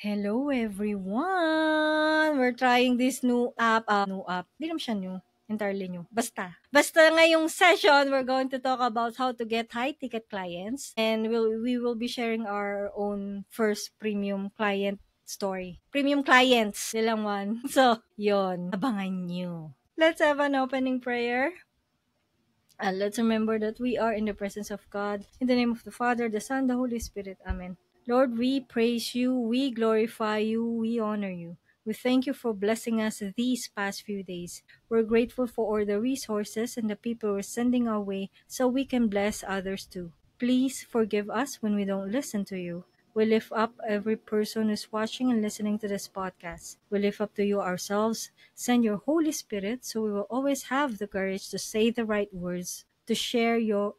Hello everyone! We're trying this new app. Hindi naman siya new. Entirely new. Basta ngayong session, we're going to talk about how to get high-ticket clients. And we will be sharing our own first premium client story. Premium clients. Nilang one. So, yon. Abangan nyo. Let's have an opening prayer. And let's remember that we are in the presence of God. In the name of the Father, the Son, the Holy Spirit. Amen. Lord, we praise you, we glorify you, we honor you. We thank you for blessing us these past few days. We're grateful for all the resources and the people we're sending our way so we can bless others too. Please forgive us when we don't listen to you. We lift up every person who's watching and listening to this podcast. We lift up to you ourselves. Send your Holy Spirit so we will always have the courage to say the right words, to share your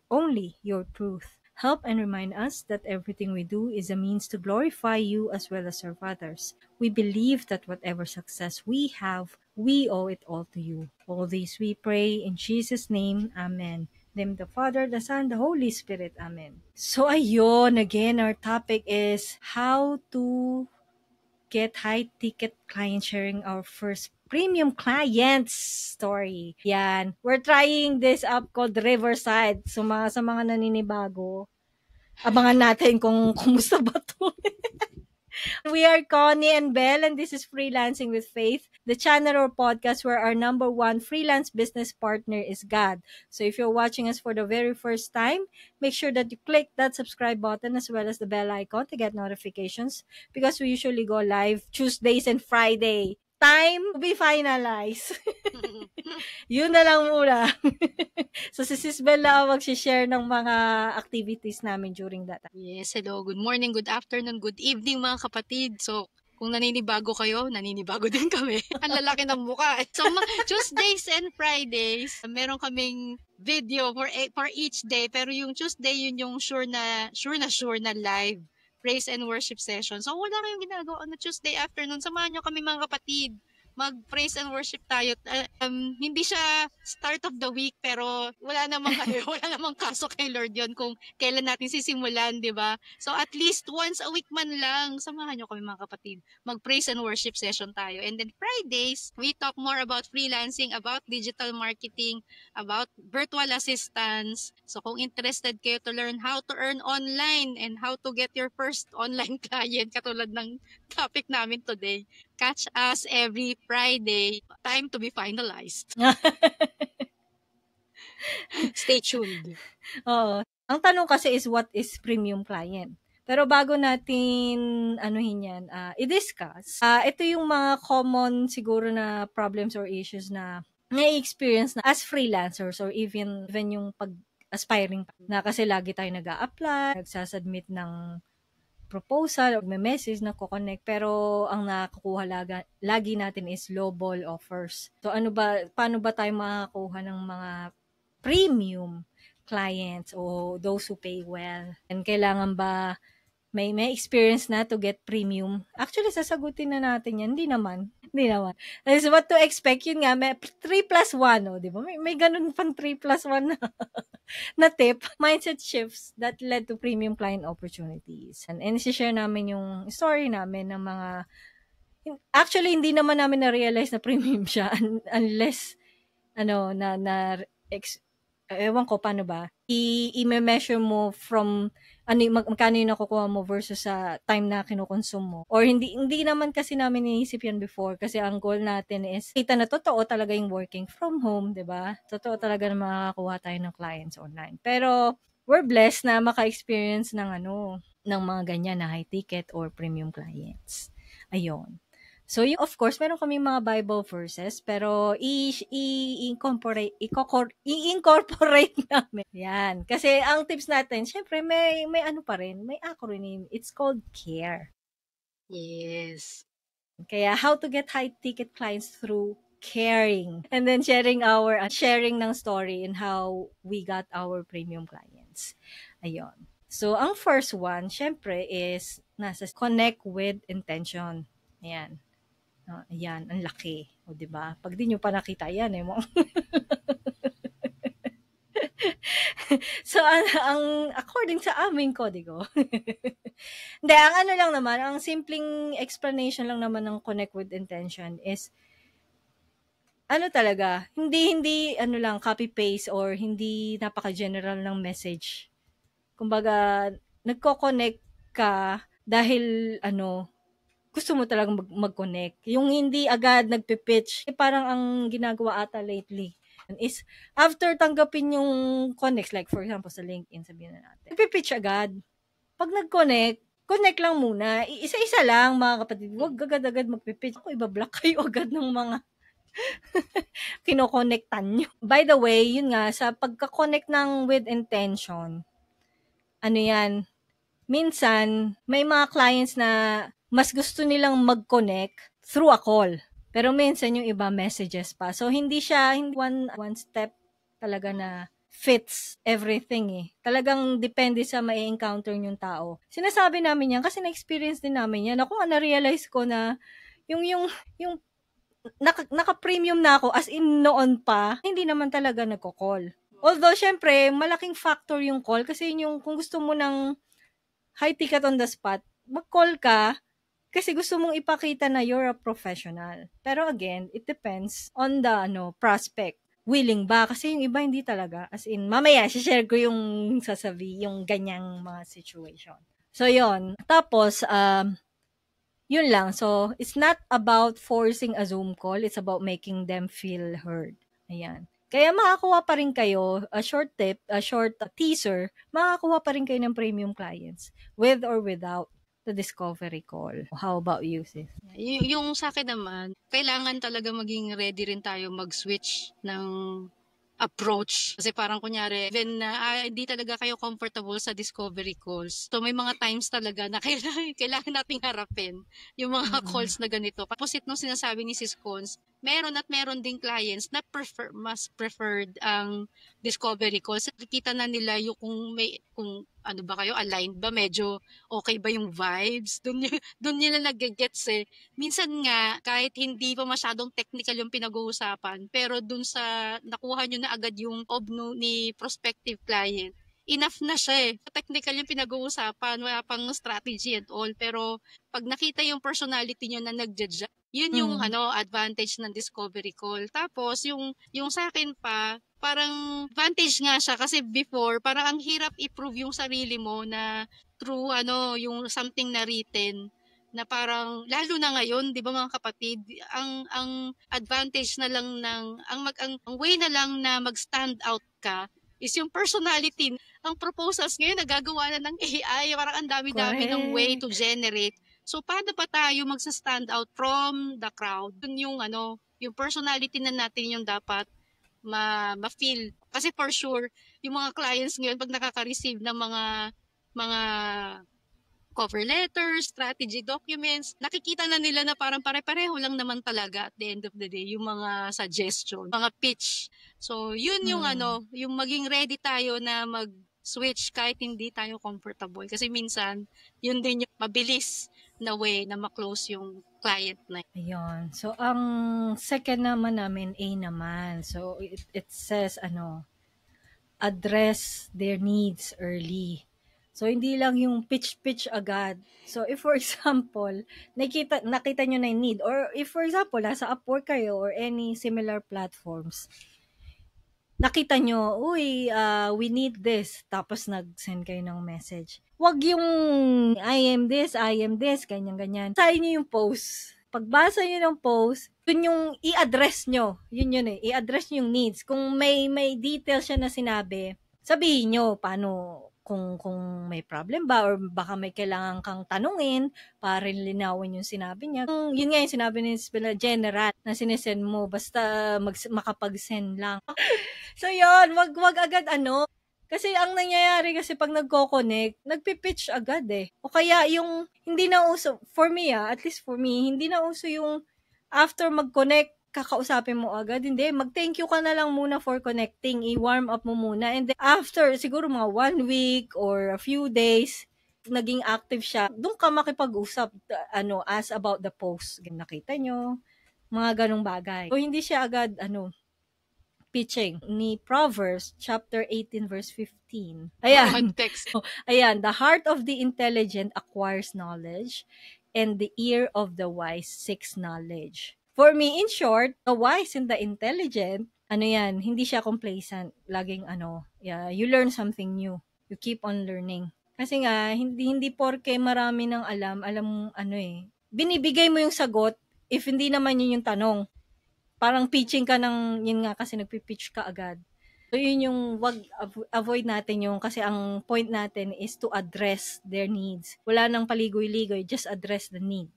truth. Help and remind us that everything we do is a means to glorify you as well as serve others. We believe that whatever success we have, we owe it all to you. All this we pray in Jesus' name. Amen. In the name of the Father, the Son, the Holy Spirit. Amen. So ayun, again, our topic is how to get high-ticket client sharing our first premium clients story. Yan. We're trying this app called Riverside. So sa mga naninibago, abangan natin kung kumusta ba to. We are Connie and Belle, and this is Freelancing with Faith, the channel or podcast where our number one freelance business partner is God. So if you're watching us for the very first time, make sure that you click that subscribe button as well as the bell icon to get notifications because we usually go live Tuesdays and Friday. Time to be finalized. Yun na lang muna. So si Sis Bella ang mag-share ng mga activities namin during that time. Yes, hello. Good morning, good afternoon, good evening mga kapatid. So, kung naninibago kayo, naninibago din kami. Ang lalaki ng mukha. So, Tuesdays and Fridays, meron kaming video for each day. Pero yung Tuesday, yun yung sure na live praise and worship session. So, wala kayong ginagawa on Tuesday afternoon. Samahan nyo kami mga kapatid. Mag-praise and worship tayo. Hindi siya start of the week, pero wala namang wala namang kaso kay Lord yon kung kailan natin sisimulan, di ba? So at least once a week man lang, samahan nyo kami mga kapatid. Mag-praise and worship session tayo. And then Fridays, we talk more about freelancing, about digital marketing, about virtual assistance. So kung interested kayo to learn how to earn online and how to get your first online client, katulad ng topic namin today, catch us every Friday. Time to be finalized. Stay tuned. Oo. Ang tanong kasi is what is premium client? Pero bago natin i-discuss, ito yung mga common siguro na problems or issues na na-experience na as freelancers or even yung pag-aspiring na kasi lagi tayo nag-a-apply, nagsasubmit ng proposal or may message na ko-connect pero ang nakukuha lagi natin is lowball offers. So paano ba tayo makakuha ng mga premium clients o those who pay well? And kailangan ba may experience na to get premium? Actually, sasagutin na natin yan. Hindi naman. That's what to expect. Yun nga, may 3 plus 1, oh, di ba? May ganun pang 3 plus 1 na tip. Mindset shifts that led to premium client opportunities. And share namin yung story namin ng mga actually, hindi naman namin na-realize na premium siya unless ewan ko paano ba, i-measure mo from magkano yung nakukuha mo versus sa time na kinukonsume mo. Or hindi naman kasi namin iniisip yan before kasi ang goal natin is kita na totoo talaga yung working from home, 'di ba? Totoo talaga na makakakuha tayo ng clients online. Pero we're blessed na maka-experience ng ng mga ganyan na high ticket or premium clients. Ayun. So, of course, meron kaming mga Bible verses, pero i-incorporate namin. Yan. Kasi ang tips natin, syempre, may may acronym. It's called CARE. Yes. Kaya, how to get high-ticket clients through caring. And then, sharing ng story and how we got our premium clients. Ayun. So, ang first one, syempre, is nasa connect with intention. Ayan. Ayan, ang laki. O, diba? Pag di nyo pa nakita, yan eh. So, ang according sa aming kodigo, hindi, ang ano lang naman, ang simpleng explanation lang naman ng connect with intention is, ano talaga, hindi ano lang, copy-paste or hindi napaka-general ng message. Kumbaga, nagko-connect ka dahil gusto mo talagang mag-connect. Yung hindi agad nagpi-pitch, parang ang ginagawa ata lately is after tanggapin yung connects, like for example sa LinkedIn, sabihin na natin, nagpi-pitch agad. Pag nag-connect, connect lang muna. Isa-isa lang, mga kapatid. Huwag agad-agad magpi-pitch. Ako, ibablock kayo agad ng mga kinokonektan nyo. By the way, yun nga, sa pagka-connect ng with intention, ano yan, minsan, may mga clients na mas gusto nilang mag-connect through a call. Pero minsan yung iba messages pa. So, hindi siya one step talaga na fits everything eh. Talagang depende sa mai-encounter yung tao. Sinasabi namin yan kasi na-experience din namin yan. Ako nga na-realize ko na yung naka-premium na ako as in noon pa, hindi naman talaga nagko-call. Although, syempre, malaking factor yung call kasi yung kung gusto mo ng high ticket on the spot, mag-call ka kasi gusto mong ipakita na you're a professional. Pero again, it depends on the prospect. Willing ba? Kasi yung iba hindi talaga. As in, mamaya, share ko yung yung ganyang mga situation. So, yon. Tapos, yun lang. So, it's not about forcing a Zoom call. It's about making them feel heard. Ayan. Kaya makakuha pa rin kayo, a short tip, a short teaser, makakuha pa rin kayo ng premium clients with or without the discovery call. How about you, sis? Yung sa akin naman, kailangan talaga maging ready rin tayo mag-switch ng approach. Kasi parang kunyari, even na hindi talaga kayo comfortable sa discovery calls. So may mga times talaga na kailangan nating harapin yung mga calls na ganito. Opposite nung sinasabi ni Sis Cons, meron at meron ding clients na mas preferred ang discovery calls. Kita na nila yung kung ano ba kayo, aligned ba, medyo okay ba yung vibes. Doon nila nag-gets eh. Minsan nga, kahit hindi pa masyadong technical yung pinag-uusapan, pero dun sa nakuha nyo na agad yung ni prospective client, enough na siya eh. Technical yung pinag-uusapan, wala pang strategy and all. Pero pag nakita yung personality nyo na nag-judge, yun yung advantage ng discovery call. Tapos yung sa akin pa, parang advantage nga siya kasi before, parang ang hirap i-prove yung sarili mo na through yung something na written na parang lalo na ngayon 'di ba mga kapatid, ang advantage na lang ang way na lang na mag-stand out ka is yung personality. Ang proposals ngayon nagagawa na ng AI, parang ang dami-dami ng way to generate. So paano pa tayo magsa-stand out from the crowd? Yun yung personality na natin yung dapat ma-feel. Kasi for sure, yung mga clients ngayon pag nakaka-receive ng mga cover letters, strategy documents, nakikita na nila na parang pare-pareho lang naman talaga at the end of the day, yung mga suggestion, mga pitch. So, yun yung yung maging ready tayo na mag-switch kahit hindi tayo comfortable. Kasi minsan, yun din yung mabilis na way na ma-close yung client na. Ayun. So, ang second naman namin, A naman. So, it says, address their needs early. So, hindi lang yung pitch agad. So, if for example, nakita nyo na yung need, or if for example, nasa Upwork kayo or any similar platforms, nakita nyo, we need this, tapos nag-send kayo ng message. Wag yung, I am this, ganyan-ganyan. Basahin nyo yung post. Pagbasa nyo ng post, yun yung i-address nyo. Yun eh, i-address nyo yung needs. Kung may details siya na sinabi, sabihin nyo, paano, kung may problem ba or baka may kailangan kang tanungin para linawin yung sinabi niya. Yun nga yung sinabi ni Spila, general na sinesend mo, basta makapag-send lang. So yun, wag agad kasi ang nangyayari kasi pag nagko-connect, nagpi-pitch agad eh. O kaya yung hindi na uso, for me at least for me, hindi na uso yung after mag-connect, kakausapin mo agad. Hindi, mag-thank you ka na lang muna for connecting. I-warm up mo muna. And then after, siguro mga 1 week or a few days, naging active siya, doon ka makipag-usap, ask about the post. Nakita nyo, mga ganong bagay. So, hindi siya agad, pitching ni Proverbs chapter 18 verse 15. Ayan. Context. Ayan, the heart of the intelligent acquires knowledge, and the ear of the wise seeks knowledge. For me, in short, the wise and the intelligent, hindi siya complacent. Laging you learn something new. You keep on learning. Kasi nga, hindi porke marami ng alam binibigay mo yung sagot if hindi naman yun yung tanong. Parang pitching ka yun nga kasi nagpipitch ka agad. So, yun yung avoid natin yung, kasi ang point natin is to address their needs. Wala nang paligoy-ligoy, just address the need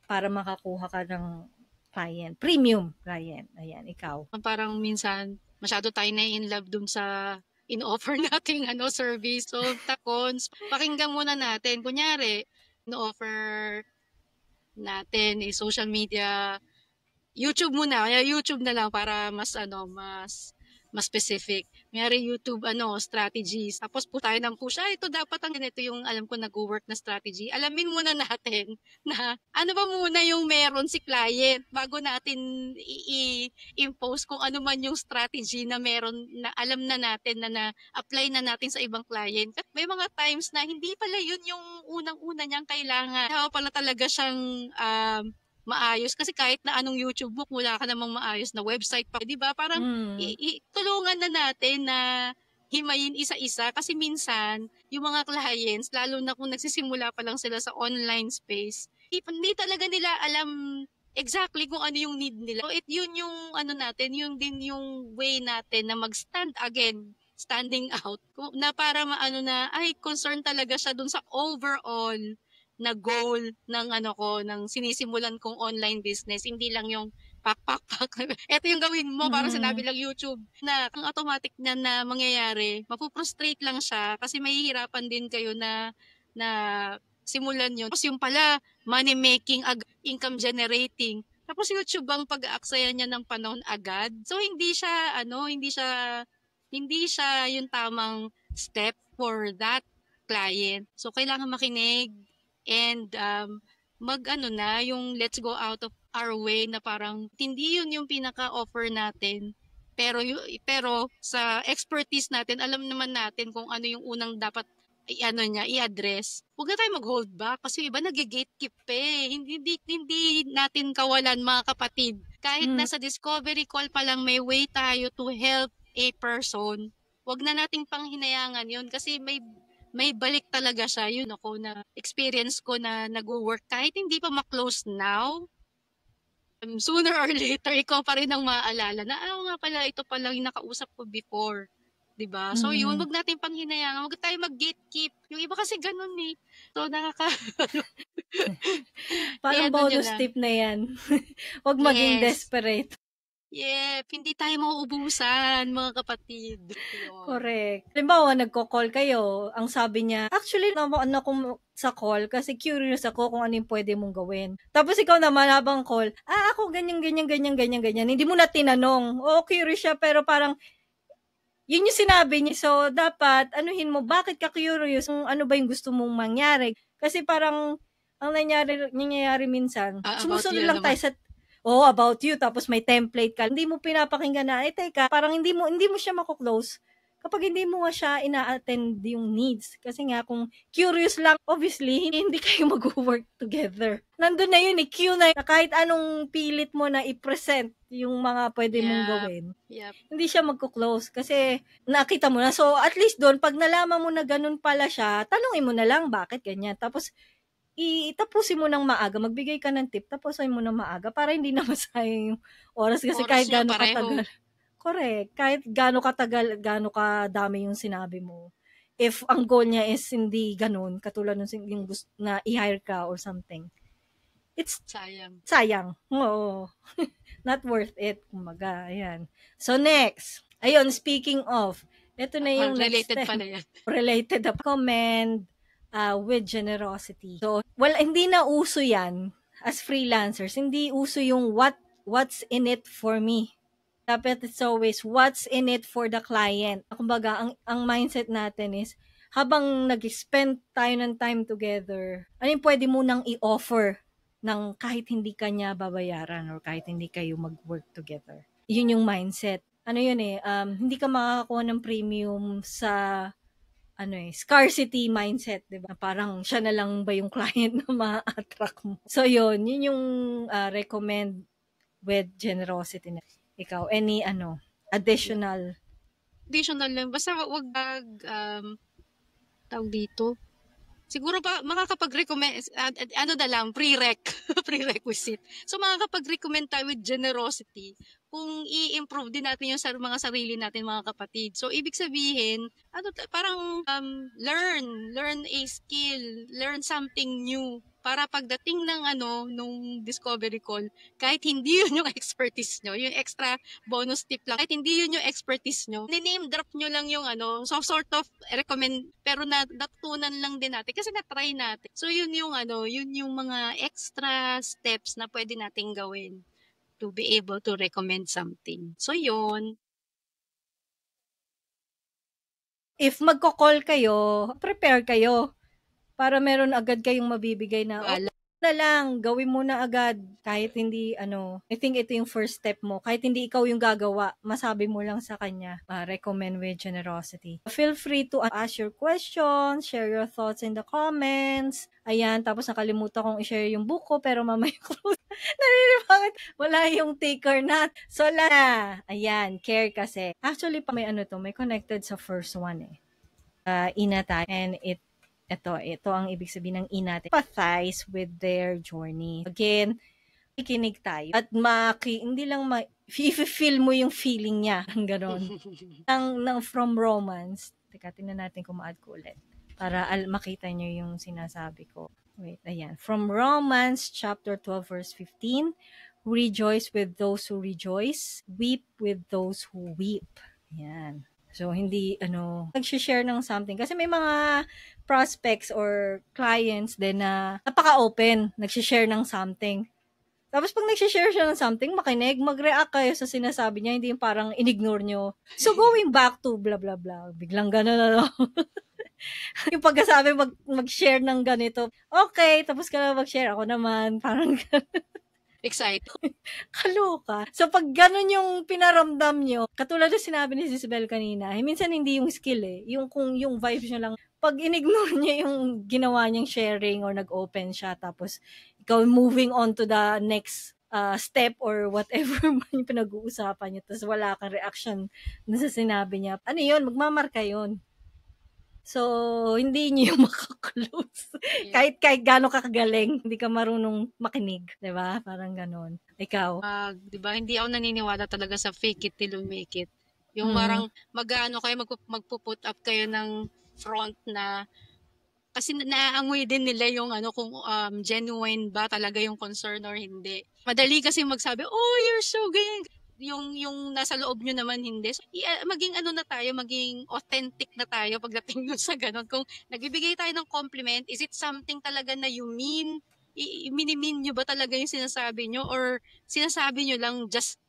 para makakuha ka ng client. Premium client. Ayan, ikaw. Parang minsan, masyado tayo na in love dun sa in-offer nating service. So, cons, pakinggan muna natin. Kunyari, in-offer natin social media, YouTube muna, kaya YouTube na lang para mas specific. Mayroon YouTube strategies. Tapos po tayo ng push, ito dapat ito yung alam ko nag-work na strategy. Alamin muna natin na ano ba muna yung meron si client bago natin i-impose kung ano man yung strategy na meron na alam na natin na na-apply na natin sa ibang client. At may mga times na hindi pala yun yung unang-una niyang kailangan. Kaya pala talaga siyang maayos kasi kahit na anong YouTube book wala ka namang maayos na website pa, 'di ba? Parang tulungan na natin na himayin isa-isa kasi minsan yung mga clients lalo na kung nagsisimula pa lang sila sa online space, hindi talaga nila alam exactly kung ano yung need nila. So yun yung natin, yun din yung way natin na standing out na para na concern talaga siya dun sa overall na goal ng ng sinisimulan kong online business. Hindi lang yung pak. Ito yung gawin mo, parang sinabi lang YouTube na ang automatic na mangyayari, mapuprostrate lang siya kasi mahihirapan din kayo na simulan yun. Tapos yung pala, money making, income generating. Tapos YouTube ang pag-aaksaya niya ng panahon agad. So hindi siya yung tamang step for that client. So kailangan makinig and yung let's go out of our way na parang hindi yun yung pinaka-offer natin. Pero sa expertise natin, alam naman natin kung ano yung unang dapat i-address. Huwag na tayo mag-hold back kasi iba nag-gatekeep Hindi natin kawalan mga kapatid. Kahit nasa discovery call pa lang may way tayo to help a person, huwag na nating panghinayangan yun kasi may balik talaga siya. Yun na experience ko na nag-work kahit hindi pa ma-close now. Sooner or later, ikaw pa rin ang maaalala na, nga pala, ito pala yung nakausap ko before. Diba? So yun, wag natin panghinayangan. Wag tayo mag-gatekeep. Yung iba kasi ganun eh. So parang bonus tip na yan. Wag maging desperate. Yeah, hindi tayo mauubusan, mga kapatid. Correct. Halimbawa, nagko-call kayo, ang sabi niya, actually, ako sa call kasi curious ako kung ano yung pwede mong gawin. Tapos ikaw naman, habang call, ako ganyan. Hindi mo na tinanong. Oo, curious siya, pero parang, yun yung sinabi niya. So, dapat, anuhin mo, bakit ka curious? Ano ba yung gusto mong mangyari? Kasi parang, ang nangyayari minsan, sumusunod lang tayo sa about you, tapos may template ka. Hindi mo pinapakinggan na, teka, parang hindi mo siya mako-close kapag hindi mo nga siya ina-attend yung needs. Kasi nga, kung curious lang, obviously, hindi kayo mag-work together. Nandun na yun, cue na kahit anong pilit mo na i-present yung mga pwede mong gawin. Yep. Hindi siya magko-close kasi nakita mo na. So, at least doon, pag nalaman mo na ganun pala siya, tanungin mo na lang, bakit ganyan? Tapos, itapusin mo ng maaga, magbigay ka ng tip, tapusin mo ng maaga para hindi na masayang yung oras kasi kahit gaano katagal. Correct. Kahit gaano katagal, gaano kadami yung sinabi mo. If ang goal niya is hindi ganun, katulad yung gusto na i-hire ka or something, it's sayang. Oo. Not worth it. Kumaga, ayan. So next, ayun, speaking of, ito na yung related pala yan. Related. Commend with generosity. So, hindi na uso yan as freelancers. Hindi uso yung what's in it for me. Dapat it's always what's in it for the client. Kumbaga, ang mindset natin is, habang nag-spend tayo ng time together, ano yung pwede mo nang i-offer ng kahit hindi kanya babayaran or kahit hindi kayo mag-work together. Yun yung mindset. ano yun hindi ka makakakuha ng premium sa scarcity mindset, 'di ba? Parang siya na lang ba yung client na ma-attract mo. So yun yung recommend with generosity na. Ikaw, any additional Lang. Basta wag tawag dito. Siguro pa makakapag-recommend ano na lang prerequisite. So makakapag-recommend tayo with generosity kung i-improve din natin yung mga sarili natin mga kapatid. So ibig sabihin, parang learn a skill, learn something new para pagdating ng nung discovery call, kahit hindi yun yung expertise nyo, yung extra bonus tip lang, kahit hindi yun yung expertise nyo, name drop nyo lang yung so sort of recommend, pero natutunan lang din natin kasi na-try natin. So yun yung yun yung mga extra steps na pwede nating gawin to be able to recommend something. So yun. If magko-call kayo, prepare kayo para meron agad kayong mabibigay na na lang, gawin mo na agad kahit hindi I think ito yung first step mo. Kahit hindi ikaw yung gagawa, masabi mo lang sa kanya, recommend with generosity. Feel free to ask your questions, share your thoughts in the comments. Ayan, tapos nakalimutan kong i-share yung book ko pero mamaya ko bakit wala yung taker na. So, ayan, care kasi. Actually, may may connected sa first one ina tayo. And ito ang ibig sabihin ng ina. Empathize with their journey. Again, kikinig tayo. At hindi lang feel mo yung feeling niya. Ang ganon. From Romans. Teka, tingnan natin kung ma-add ko ulit. Para makita nyo yung sinasabi ko. Wait, ayan. From Romans chapter 12 verse 15. Rejoice with those who rejoice. Weep with those who weep. Ayan. So, hindi, nag-share ng something. Kasi may mga prospects or clients din na napaka-open, nag-share ng something. Tapos pag nag-share siya ng something, makinig, mag-react kayo sa sinasabi niya, hindi yung parang in-ignore nyo. So, going back to blah, blah, blah, biglang gano'n, yung pagkasabi, mag-share ng ganito, okay, tapos ka na mag-share, ako naman, parang excited. Kaloka. So, pag ganun yung pinaramdam nyo, katulad na sinabi ni Isabel kanina, minsan hindi yung skill yung kung yung vibes nyo lang, pag in-ignore niya yung ginawa niyang sharing or nag-open siya, tapos ikaw moving on to the next step or whatever man yung pinag-uusapan niyo, tapos wala kang reaction na sa sinabi niya, yun, magmamarka yun. So, hindi niyo yung makaklose. Yeah. Kahit gaano ka kagaling, hindi ka marunong makinig. Diba? Parang ganon. Ikaw? Diba? Hindi ako naniniwala talaga sa fake it till you make it. Yung parang magpo-put up kayo ng front na kasi naaamoy din nila yung kung genuine ba talaga yung concern or hindi. Madali kasi magsabi, oh, you're so ganyan. Yung nasa loob nyo naman hindi. So, maging na tayo, maging authentic na tayo pagdating dun sa ganun. Kung nagbibigay tayo ng compliment, is it something talaga na you mean? Minimin nyo ba talaga yung sinasabi nyo? Or sinasabi nyo lang just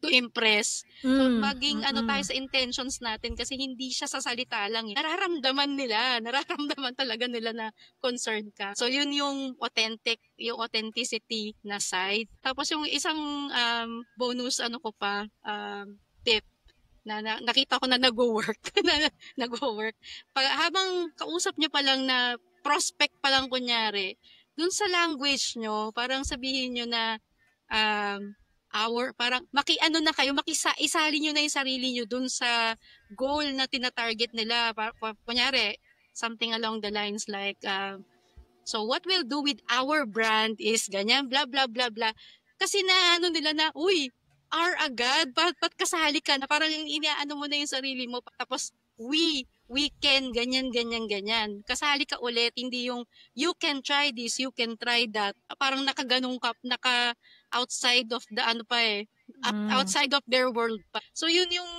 to impress? So, maging tayo sa intentions natin kasi hindi siya sa salita lang. Nararamdaman talaga nila na concerned ka. So, yun yung authenticity na side. Tapos yung isang bonus tip na nakita ko na nag-work. Habang kausap nyo pa lang na prospect pa lang kunyari, dun sa language nyo, parang sabihin nyo na parang isali nyo na yung sarili nyo dun sa goal na tina-target nila. Kunyari, something along the lines like, so what we'll do with our brand is ganyan, blah, blah, blah, blah. Kasi nila na, uy, agad, ba't kasali ka na? Parang mo na yung sarili mo. Tapos, we can, ganyan, ganyan, ganyan. Kasali ka ulit, hindi yung, you can try this, you can try that. Parang nakaganong ka, outside of the outside of their world pa. So, yun yung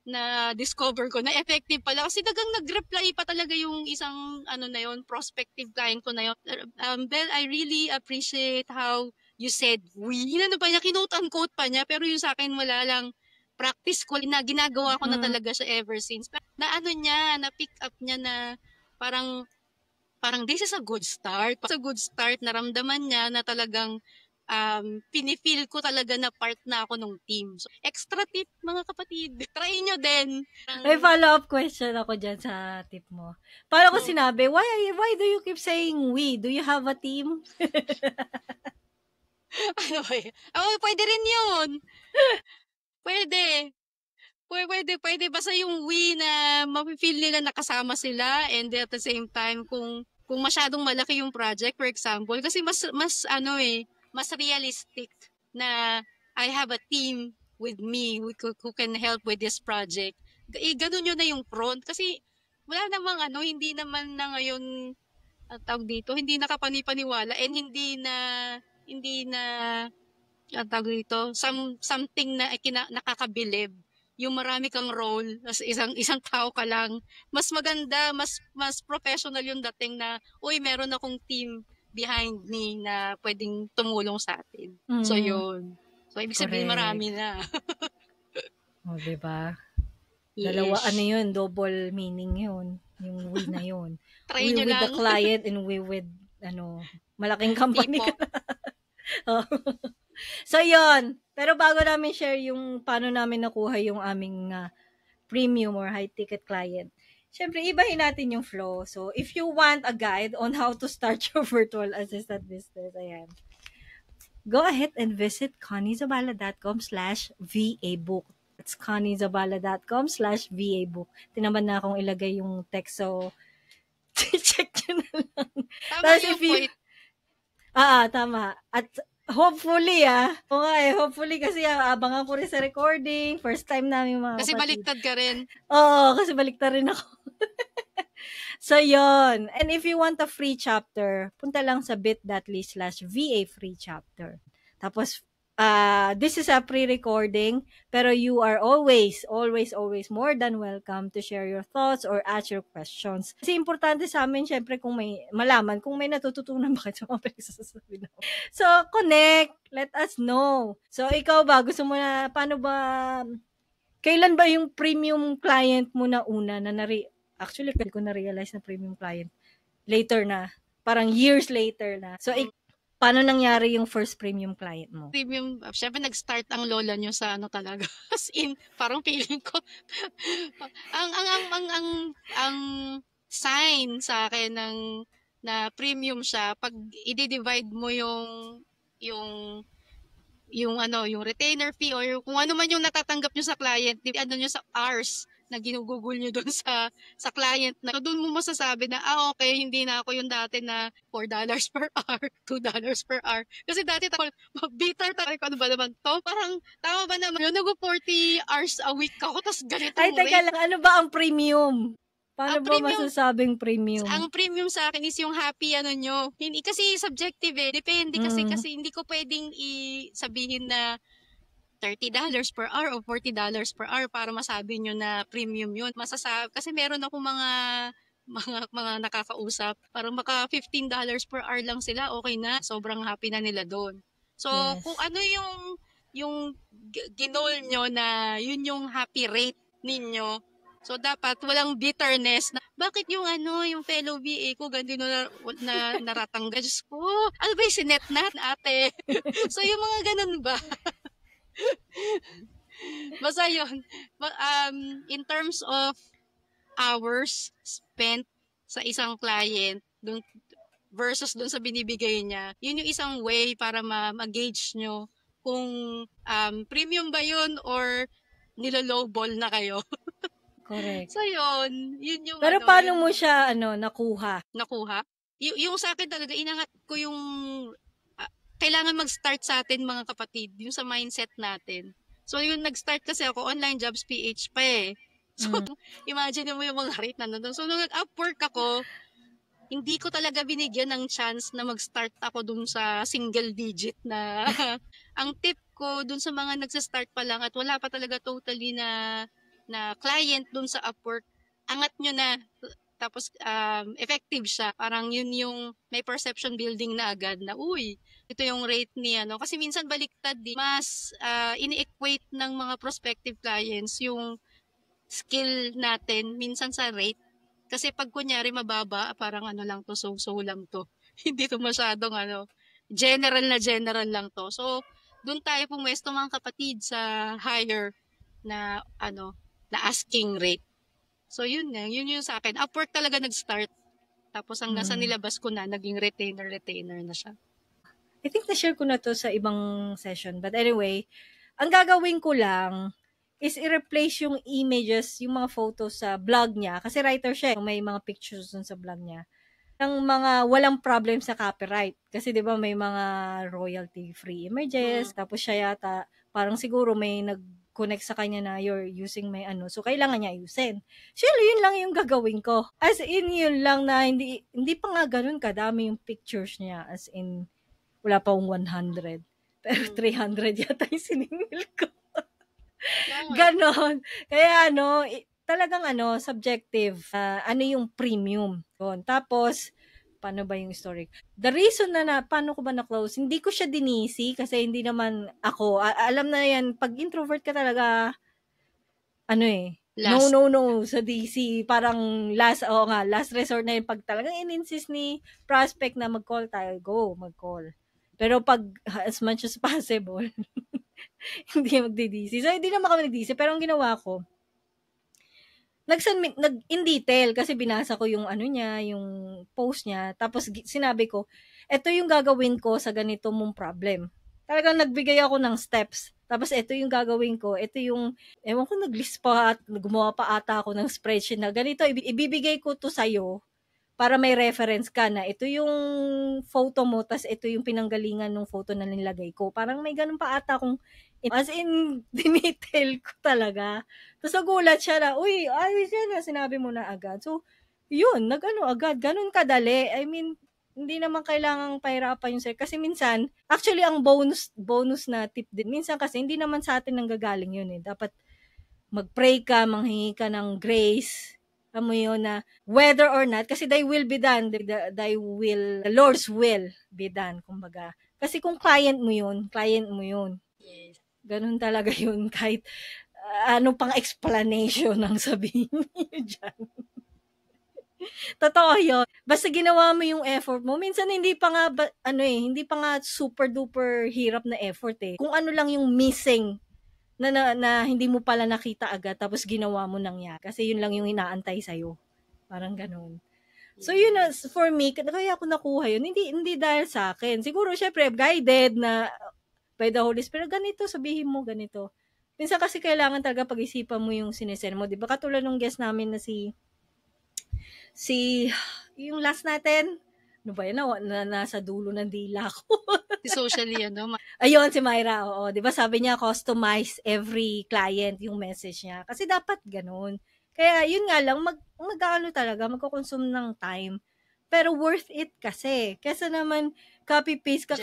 na discover ko na effective pala kasi nag-reply pa talaga yung isang prospective client ko na yun. Bel, I really appreciate how you said we. Kinute-unquote pa niya pero yung sa akin wala lang practice ko na ginagawa ko na talaga siya ever since. Na pick up niya na parang this is a good start. It's a good start, naramdaman niya na talagang pinifeel ko talaga na part na ako ng team. So, extra tip, mga kapatid, try nyo din. May follow-up question ako dyan sa tip mo. Paano ko sinabi, why do you keep saying we? Do you have a team? Ano ba yun? Oh, pwede rin yun. Pwede. Pwede. Basta yung we na mapifeel nila nakasama sila, and at the same time, kung masyadong malaki yung project, for example, kasi mas realistic na I have a team with me who can help with this project. Ganun yun na yung front. Kasi wala namang hindi naman na ngayon, tawag dito, hindi nakapani-paniwala, and hindi na tawag dito, something na nakakabilib. Yung marami kang role, as isang tao ka lang, mas maganda, mas professional yung dating na, uy, meron akong team behind me na pwedeng tumulong sa atin. So, yun. So, ibig sabihin, marami na. O, diba? Yes. Dalawa, yun, double meaning yun. Yung we na yun. Try we nyo with lang. the client and we with, malaking company. So, yun. Pero bago namin share yung paano namin nakuha yung aming premium or high-ticket client, syempre, ibahin natin yung flow. So, if you want a guide on how to start your virtual assistant business, ayan, go ahead and visit conniezabala.com/vabook. That's conniezabala.com/vabook. Tinaman na akong ilagay yung text, so check nyo na lang. Tama yung point. Tama. At hopefully, hopefully kasi abangan ko rin sa recording. First time namin mga Kasi kapatid. baliktad ka rin. Oo, kasi baliktad rin ako. So, yon. And if you want a free chapter, punta lang sa bit.ly/VA free chapter. Tapos, this is a pre-recording, pero you are always more than welcome to share your thoughts or ask your questions. Kasi importante sa amin, syempre, kung may malaman, kung may natututunan ba kayo sa mga pinagsasabi na. So, connect. Let us know. So, ikaw ba? Gusto mo na, paano ba, kailan ba yung premium client mo na una na actually, ko na-realize na premium client. Later na. Parang years later na. So, paano nangyari yung first premium client mo? Premium, syempre nag-start ang lola nyo sa talaga. As in, parang feeling ko, ang sign sa akin na premium siya, pag i-divide mo yung retainer fee or kung ano man yung natatanggap nyo sa client, nyo sa hours na ginugugol nyo doon sa client na. So, doon mo masasabi na, okay, hindi na ako yung dati na $4 per hour, $2 per hour. Kasi dati bitter tayo ko, ano ba naman to? Parang, tama ba naman? Yung nag-40 hours a week ako, tas ganito Ay, teka lang, ano ba ang premium? Paano ba masasabing premium? Ang premium sa akin is yung happy nyo. Hindi kasi subjective Depende kasi hindi ko pwedeng sabihin na $30 per hour o $40 per hour para masabi nyo na premium yun. Kasi meron ako mga nakakausap, parang maka $15 per hour lang sila, okay na, sobrang happy na nila doon. So, kung ano yung ginol nyo na yun yung happy rate ninyo, so dapat walang bitterness na bakit yung fellow VA ko ganito na naratanggal. Diyos ko, ano ba yung sinet na ate? So, yung mga ganun ba? Basta yun. In terms of hours spent sa isang client versus dun sa binibigay niya, yun yung isang way para ma-gauge nyo kung premium ba yun or nilolowball na kayo. Correct. So yun yung pero paano mo siya nakuha? Yung sa akin talaga, inangat ko yung kailangan mag-start sa atin mga kapatid, yung sa mindset natin. So, yung nag-start kasi ako, online jobs PH pa So, imagine mo yung mga rate na nandun. So, nung nag-Upwork ako, hindi ko talaga binigyan ng chance na mag-start ako dun sa single digit na. Ang tip ko dun sa mga nagsa-start pa lang at wala pa talaga totally na client dun sa Upwork, angat nyo na. Tapos, effective siya. Parang yun yung may perception building na agad na, uy, ito yung rate ni Kasi minsan baliktad mas ini-equate ng mga prospective clients yung skill natin minsan sa rate. Kasi pag kunyari mababa, parang lang to, so lang to. Hindi to masyadong general lang to. So, doon tayo pumwesto mga kapatid sa higher na na asking rate. So, yun yung sa akin. Upwork talaga nag-start. Tapos hanggang sa nilabas ko na, naging retainer na siya. I think na-share ko na to sa ibang session. But anyway, ang gagawin ko lang is i-replace yung images, yung mga photos sa blog niya. Kasi writer siya, may mga pictures dun sa blog niya. Ng mga walang problem sa copyright. Kasi 'di ba may mga royalty-free images, tapos siya yata parang siguro may nag-connect sa kanya na you're using my so kailangan niya ayusin. So yun lang yung gagawin ko. As in yun lang na hindi pa nga ganun kadami yung pictures niya. As in wala pa akong 100. Pero 300 yata yung siningil ko. Ganon. Kaya talagang subjective. Ano yung premium. Yun. Tapos, paano ba yung story? The reason paano ko ba na-close, hindi ko siya dinisi kasi hindi naman ako, alam na yan, pag introvert ka talaga, Last. no, sa DC, parang last resort na yun, pag talagang in-insist ni prospect na mag-call tayo, go, mag-call. Pero pag, as much as possible, hindi magdi-DC. So, hindi naman kami nag-DC, pero ang ginawa ko, in detail kasi binasa ko yung niya, yung post niya. Tapos sinabi ko, ito yung gagawin ko sa ganito mong problem. Talagang nagbigay ako ng steps. Tapos ito yung gagawin ko, ito yung, ewan ko naglist pa at gumawa pa ata ako ng spreadsheet na ganito, ibibigay ko to sa'yo para may reference ka na ito yung photo mo, tas ito yung pinanggalingan ng photo na nilagay ko. Parang may ganun pa ata kung as in, dinetail ko talaga. Tapos nagulat siya na, uy, ayos yan na, sinabi mo na agad. So, yun, agad, ganun kadali. I mean, hindi naman kailangang pahirapan yung sir. Kasi minsan, actually, ang bonus na tip din, minsan kasi, hindi naman sa atin nanggagaling yun eh. Dapat mag-pray ka, manghingi ka ng grace, alam mo yun na, whether or not, kasi the Lord's will be done, kumbaga. Kasi kung client mo yun. Yes. Ganun talaga yun, kahit ano pang explanation ang sabihin niyo dyan. Totoo yun. Basta ginawa mo yung effort mo. Minsan hindi pa nga, hindi pa nga super duper hirap na effort eh. Kung ano lang yung missing na hindi mo pala nakita agad tapos ginawa mo nangyari. Kasi yun lang yung inaantay sa'yo. Parang ganun. So yun for me, kaya ako nakuha yun. Hindi dahil sa akin. Siguro syempre guided na by the Holy Spirit, ganito, sabihin mo ganito. Minsan kasi kailangan talaga pag-isipan mo yung sinesend mo. Di ba katulad ng guest namin na yung last natin, ano ba yun, nasa dulo ng dila ko. Si socially, Ayun, si Myra, oo. Di ba sabi niya, customize every client yung message niya. Kasi dapat ganun. Kaya yun nga lang, magko-consume ng time. Pero worth it kasi. Kesa naman, copy-paste.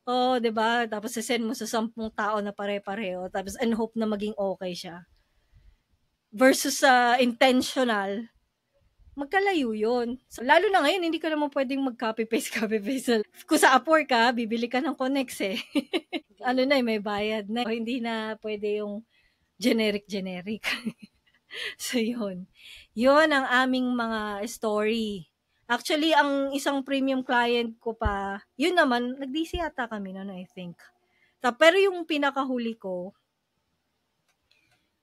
Oh, 'di ba? Tapos send mo sa 10 tao na pare-pareho tapos and hope na maging okay siya. Versus sa intentional, magkalayo 'yun. So, lalo na ngayon hindi ka naman pwedeng mag-copy-paste. Kung sa Upwork ka, bibili ka ng Connex eh. May bayad na. O, hindi na pwede yung generic. So, 'yun. 'Yun ang aming mga story. Actually, ang isang premium client ko pa, yun naman, nag-DC yata kami noon, I think. Pero yung pinakahuli ko,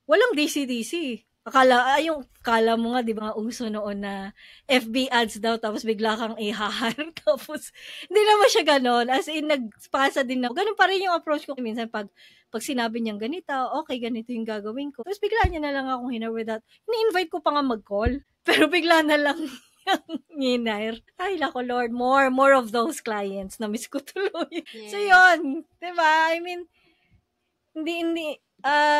walang DC-DC. Kala mo nga, di ba nga uso noon na FB ads daw, tapos bigla kang ihahar. Tapos, hindi naman siya ganon. As in, nagpasa din na. Ganon pa rin yung approach ko. Minsan, pag sinabi niyang ganito, okay, ganito yung gagawin ko. Tapos, bigla niya na lang akong hinar without, ini-invite ko pa nga mag-call. Pero bigla na lang Ninair. Ay, lako Lord, more of those clients na miss ko tuloy. Yes. So, yun. Diba? I mean, hindi,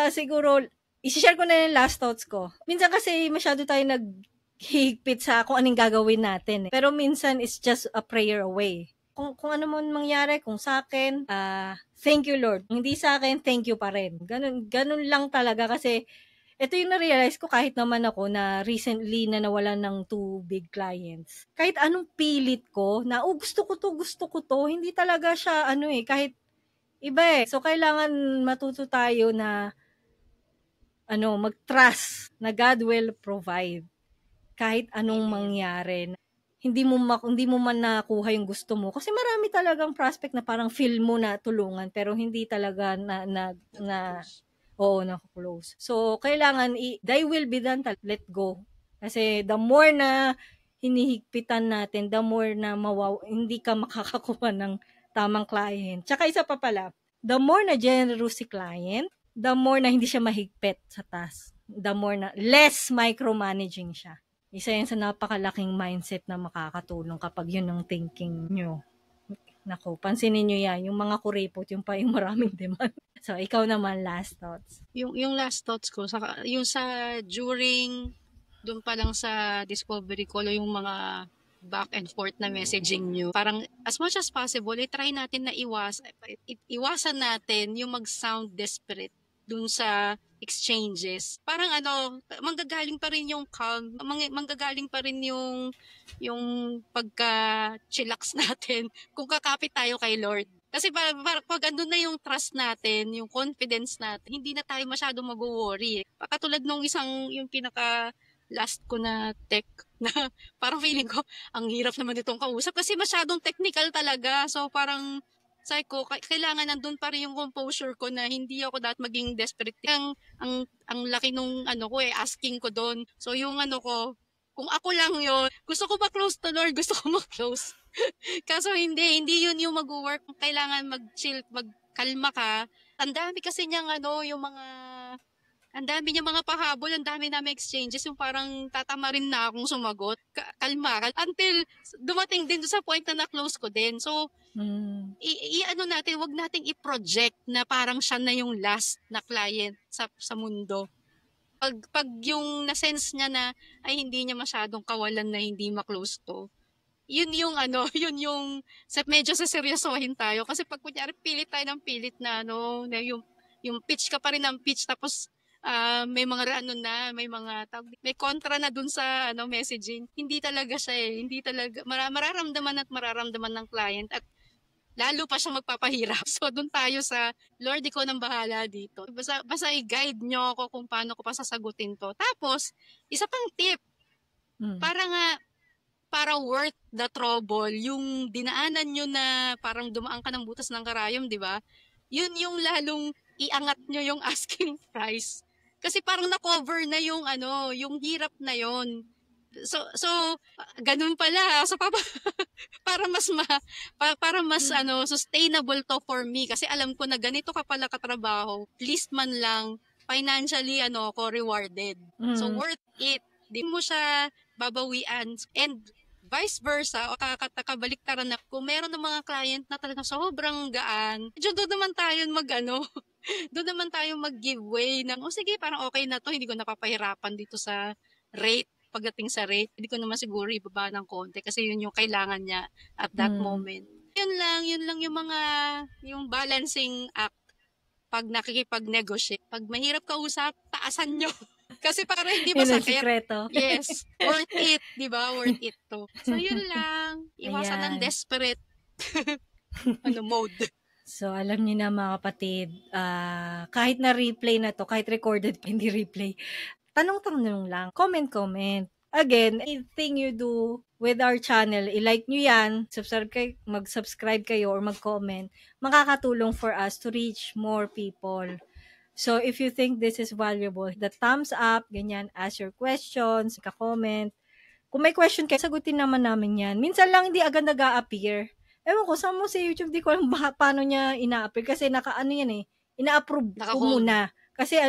siguro, isi-share ko na yung last thoughts ko. Minsan kasi masyado tayo naghihigpit sa kung anong gagawin natin. Pero minsan, it's just a prayer away. Kung ano man mangyari, kung sa akin, thank you Lord. Hindi sa akin, thank you pa rin. Ganun lang talaga kasi ito yung na-realize ko kahit naman ako na recently na nawalan ng 2 big clients. Kahit anong pilit ko na, gusto ko to, hindi talaga siya, kahit iba eh. So, kailangan matuto tayo na, mag-trust na God will provide kahit anong mangyari. hindi mo man nakuha yung gusto mo. Kasi marami talagang prospect na parang feel mo na tulungan pero hindi talaga nako-close. So, kailangan, thy will be done, let go. Kasi the more na hinihigpitan natin, the more na hindi ka makakakuha ng tamang client. Tsaka isa pa pala, the more na generous si client, the more na hindi siya mahigpit sa task. The more na less micromanaging siya. Isa yan sa napakalaking mindset na makakatulong kapag yun ang thinking nyo. Nako, pansinin nyo yan. Yung mga kuripot, yung pa yung maraming demand. So, ikaw naman, last thoughts. Yung last thoughts ko, yung sa during, doon pa lang sa discovery call, yung mga back and forth na messaging nyo. Parang as much as possible, try natin na iwasan natin yung mag-sound desperate dun sa exchanges. Parang manggagaling pa rin yung calm, manggagaling pa rin yung pagka-chillax natin kung kakapit tayo kay Lord. Kasi pag andun na yung trust natin, yung confidence natin, hindi na tayo masyadong mag-worry. Katulad nung yung pinaka last ko na tech na parang feeling ko, ang hirap naman itong kausap kasi masyadong technical talaga. So parang sabi ko, kailangan nandun pa rin yung composure ko na hindi ako dapat maging desperate. Ang laki nung asking ko doon. So yung ko, kung ako lang yon, gusto ko ba close to Lord, gusto ko mag-close. Kaso hindi yun yung mag-work. Kailangan mag-chill, magkalma ka. Ang dami kasi niyang ang dami niya mga pahabol, ang dami namin exchanges, yung parang tatama rin na akong sumagot. Kalma. Until dumating din sa point na na-close ko din. So, wag nating i-project na parang siya na yung last na client sa mundo. Pag yung na-sense niya na ay hindi niya masyadong kawalan na hindi ma-close to, yun yung medyo seryosohin tayo. Kasi pag kunyari pilit tayo ng pilit na na yung pitch ka pa rin ng pitch tapos may mga may kontra na dun sa messaging. Hindi talaga siya hindi talaga mararamdaman ng client at lalo pa siyang magpapahirap. So dun tayo sa Lord, ikaw nang bahala dito. Basta i-guide nyo ako kung paano ko pa sasagutin to. Tapos isa pang tip, para worth the trouble, yung dinaanan nyo na parang dumaan ka ng butas ng karayom, di ba? Yun yung lalong iangat nyo yung asking price. Kasi parang na-cover na yung hirap na yon. So ganun pala. So para mas sustainable to for me kasi alam ko na ganito ka pala katrabaho, least man lang financially ako rewarded. So worth it. Di mo siya babawian and vice versa o kakabaliktaran na kung meron ng mga client na talagang sobrang gaan, doon naman tayo doon naman tayo mag-giveaway ng, sige, parang okay na to, hindi ko napapahirapan dito sa rate. Pagdating sa rate, hindi ko naman siguro ibaba ng konti kasi yun yung kailangan niya at that moment. Yun lang yung balancing act pag nakikipag-negotiate. Pag mahirap kausap, taasan nyo. Kasi para hindi masakit. Yes. Worth it. Diba? Worth it to. So, yun lang. Iwasan ng desperate mode. So, alam niyo na mga kapatid, kahit na replay na to, kahit recorded pa, hindi replay, tanong lang, comment. Again, anything you do with our channel, i-like nyo yan, mag-subscribe kayo or mag-comment, makakatulong for us to reach more people. So, if you think this is valuable, the thumbs up, ganyan, ask your questions, ka-comment. Kung may question kayo, sagutin naman namin yan. Minsan lang hindi agad nag-a-appear. Ewan ko, saan mo sa YouTube, di ko alam paano niya ina-appear. Kasi ina-approve ko muna. Kasi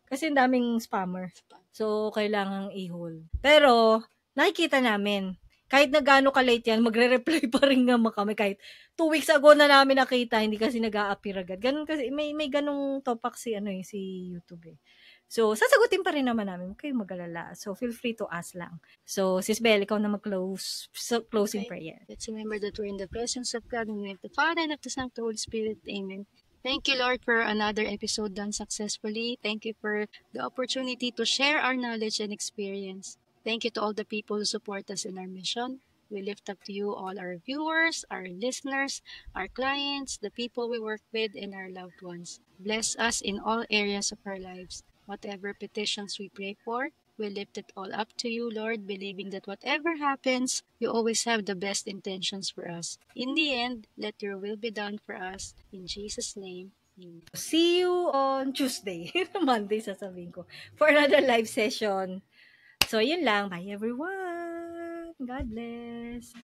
kasi ang daming spammer. So, kailangang i-hold. Pero, nakikita namin. Kahit na gaano ka-late yan, magre-reply pa rin naman kami. Kahit 2 weeks ago na namin nakita, hindi kasi nag-a-appear agad. Ganun kasi, may ganung topak si YouTube eh. So, sasagutin pa rin naman namin. Huwag kayong mag-alala. So, feel free to ask lang. So, Sis Belle, ikaw na mag-close. So, closing prayer. Let's remember that we're in the presence of God, and of the Father, and of the Son, and the Holy Spirit. Amen. Thank you, Lord, for another episode done successfully. Thank you for the opportunity to share our knowledge and experience. Thank you to all the people who support us in our mission. We lift up to you all our viewers, our listeners, our clients, the people we work with, and our loved ones. Bless us in all areas of our lives. Whatever petitions we pray for, We lift it all up to you, Lord, believing that whatever happens, you always have the best intentions for us. In the end, let your will be done for us. In Jesus' name, amen. See you on Tuesday. Monday sasabihin ko. For another live session. So, yun lang. Bye everyone. God bless.